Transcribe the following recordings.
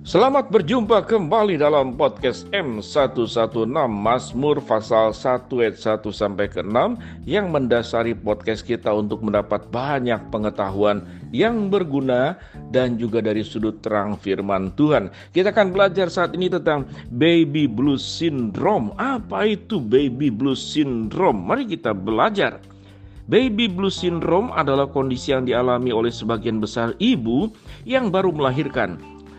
Selamat berjumpa kembali dalam podcast M116 Mazmur pasal 1 ayat 1 sampai ke 6 yang mendasari podcast kita untuk mendapat banyak pengetahuan yang berguna dan juga dari sudut terang firman Tuhan. Kita akan belajar saat ini tentang baby blues syndrome. Apa itu baby blues syndrome? Mari kita belajar. Baby blues syndrome adalah kondisi yang dialami oleh sebagian besar ibu yang baru melahirkan.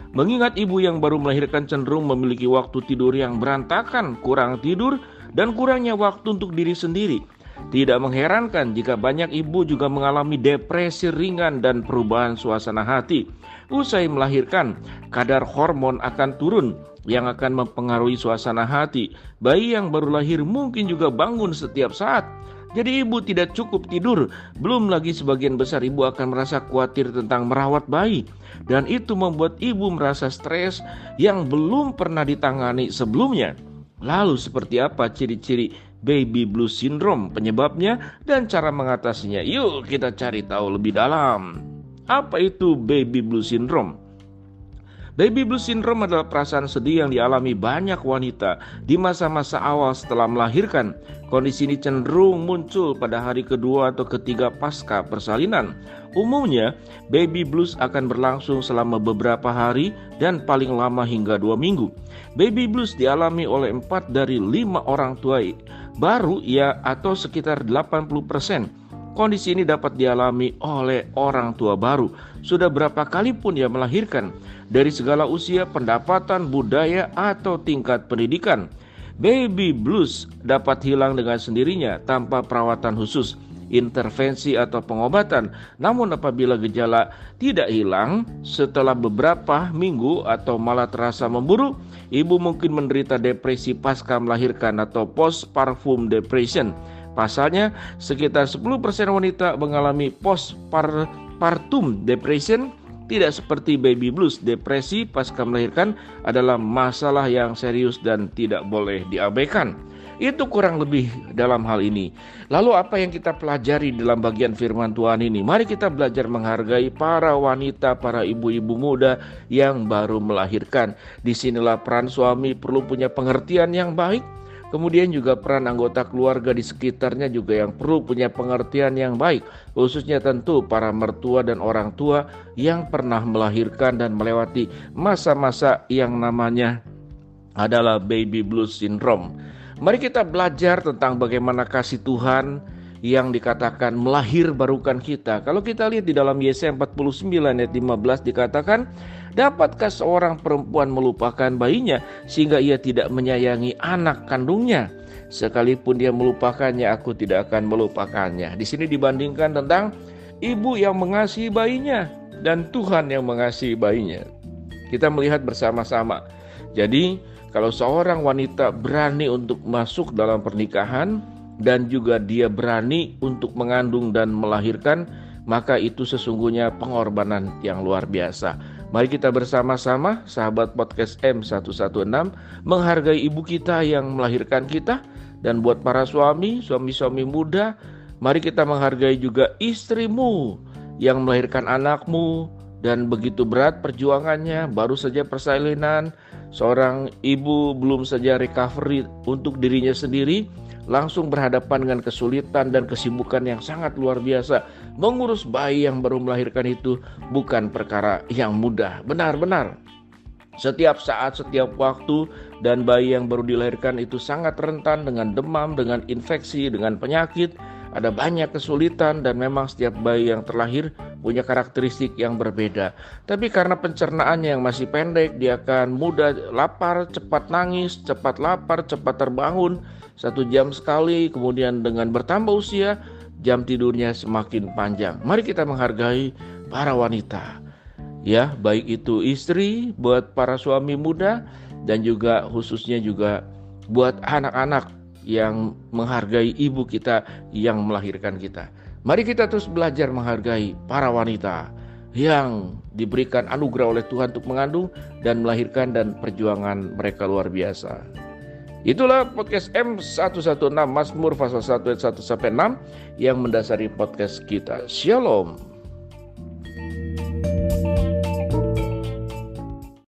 Mengingat ibu yang baru melahirkan cenderung memiliki waktu tidur yang berantakan, kurang tidur, dan kurangnya waktu untuk diri sendiri. Tidak mengherankan jika banyak ibu juga mengalami depresi ringan dan perubahan suasana hati. Usai melahirkan, kadar hormon akan turun yang akan mempengaruhi suasana hati. Bayi yang baru lahir mungkin juga bangun setiap saat. Jadi ibu tidak cukup tidur. Belum lagi sebagian besar ibu akan merasa khawatir tentang merawat bayi. Dan itu membuat ibu merasa stres yang belum pernah ditangani sebelumnya. Lalu seperti apa ciri-ciri baby blues syndrome, penyebabnya dan cara mengatasinya? Yuk kita cari tahu lebih dalam. Apa itu baby blues syndrome? Baby blues syndrome adalah perasaan sedih yang dialami banyak wanita di masa-masa awal setelah melahirkan. Kondisi ini cenderung muncul pada hari kedua atau ketiga pasca persalinan. Umumnya, baby blues akan berlangsung selama beberapa hari dan paling lama hingga 2 minggu. Baby blues dialami oleh 4 dari 5 orang tua baru atau sekitar 80%. Kondisi ini dapat dialami oleh orang tua baru sudah berapa kali pun ia melahirkan, dari segala usia, pendapatan, budaya, atau tingkat pendidikan. Baby blues dapat hilang dengan sendirinya tanpa perawatan khusus, intervensi atau pengobatan. Namun apabila gejala tidak hilang setelah beberapa minggu atau malah terasa memburuk, ibu mungkin menderita depresi pasca melahirkan atau postpartum depression. Pasalnya, sekitar 10% wanita mengalami postpartum depression. Tidak seperti baby blues, depresi pasca melahirkan adalah masalah yang serius dan tidak boleh diabaikan. Itu kurang lebih dalam hal ini. Lalu apa yang kita pelajari dalam bagian firman Tuhan ini? Mari kita belajar menghargai para wanita, para ibu-ibu muda yang baru melahirkan. Disinilah peran suami perlu punya pengertian yang baik. Kemudian juga peran anggota keluarga di sekitarnya juga yang perlu punya pengertian yang baik. Khususnya tentu para mertua dan orang tua yang pernah melahirkan dan melewati masa-masa yang namanya adalah baby blues syndrome. Mari kita belajar tentang bagaimana kasih Tuhan yang dikatakan melahir barukan kita. Kalau kita lihat di dalam Yesaya 49 ayat 15 dikatakan, dapatkah seorang perempuan melupakan bayinya sehingga ia tidak menyayangi anak kandungnya? Sekalipun dia melupakannya, aku tidak akan melupakannya. Di sini dibandingkan tentang ibu yang mengasihi bayinya dan Tuhan yang mengasihi bayinya. Kita melihat bersama-sama. Jadi, kalau seorang wanita berani untuk masuk dalam pernikahan dan juga dia berani untuk mengandung dan melahirkan, maka itu sesungguhnya pengorbanan yang luar biasa. Mari kita bersama-sama, sahabat podcast M116, menghargai ibu kita yang melahirkan kita. Dan buat para suami-suami muda, mari kita menghargai juga istrimu yang melahirkan anakmu. Dan begitu berat perjuangannya, baru saja persalinan, seorang ibu belum saja recovery untuk dirinya sendiri, langsung berhadapan dengan kesulitan dan kesibukan yang sangat luar biasa. Mengurus bayi yang baru melahirkan itu bukan perkara yang mudah. Benar-benar setiap saat, setiap waktu, dan bayi yang baru dilahirkan itu sangat rentan dengan demam, dengan infeksi, dengan penyakit. Ada banyak kesulitan dan memang setiap bayi yang terlahir punya karakteristik yang berbeda. Tapi karena pencernaannya yang masih pendek, dia akan mudah lapar, cepat nangis, cepat lapar, cepat terbangun 1 jam sekali. Kemudian dengan bertambah usia, jam tidurnya semakin panjang. Mari kita menghargai para wanita. Ya, baik itu istri, buat para suami muda, dan juga khususnya juga buat anak-anak yang menghargai ibu kita yang melahirkan kita. Mari kita terus belajar menghargai para wanita yang diberikan anugerah oleh Tuhan untuk mengandung dan melahirkan, dan perjuangan mereka luar biasa. Itulah podcast M116 Mazmur pasal 1 ayat 1 sampai 6 yang mendasari podcast kita. Shalom.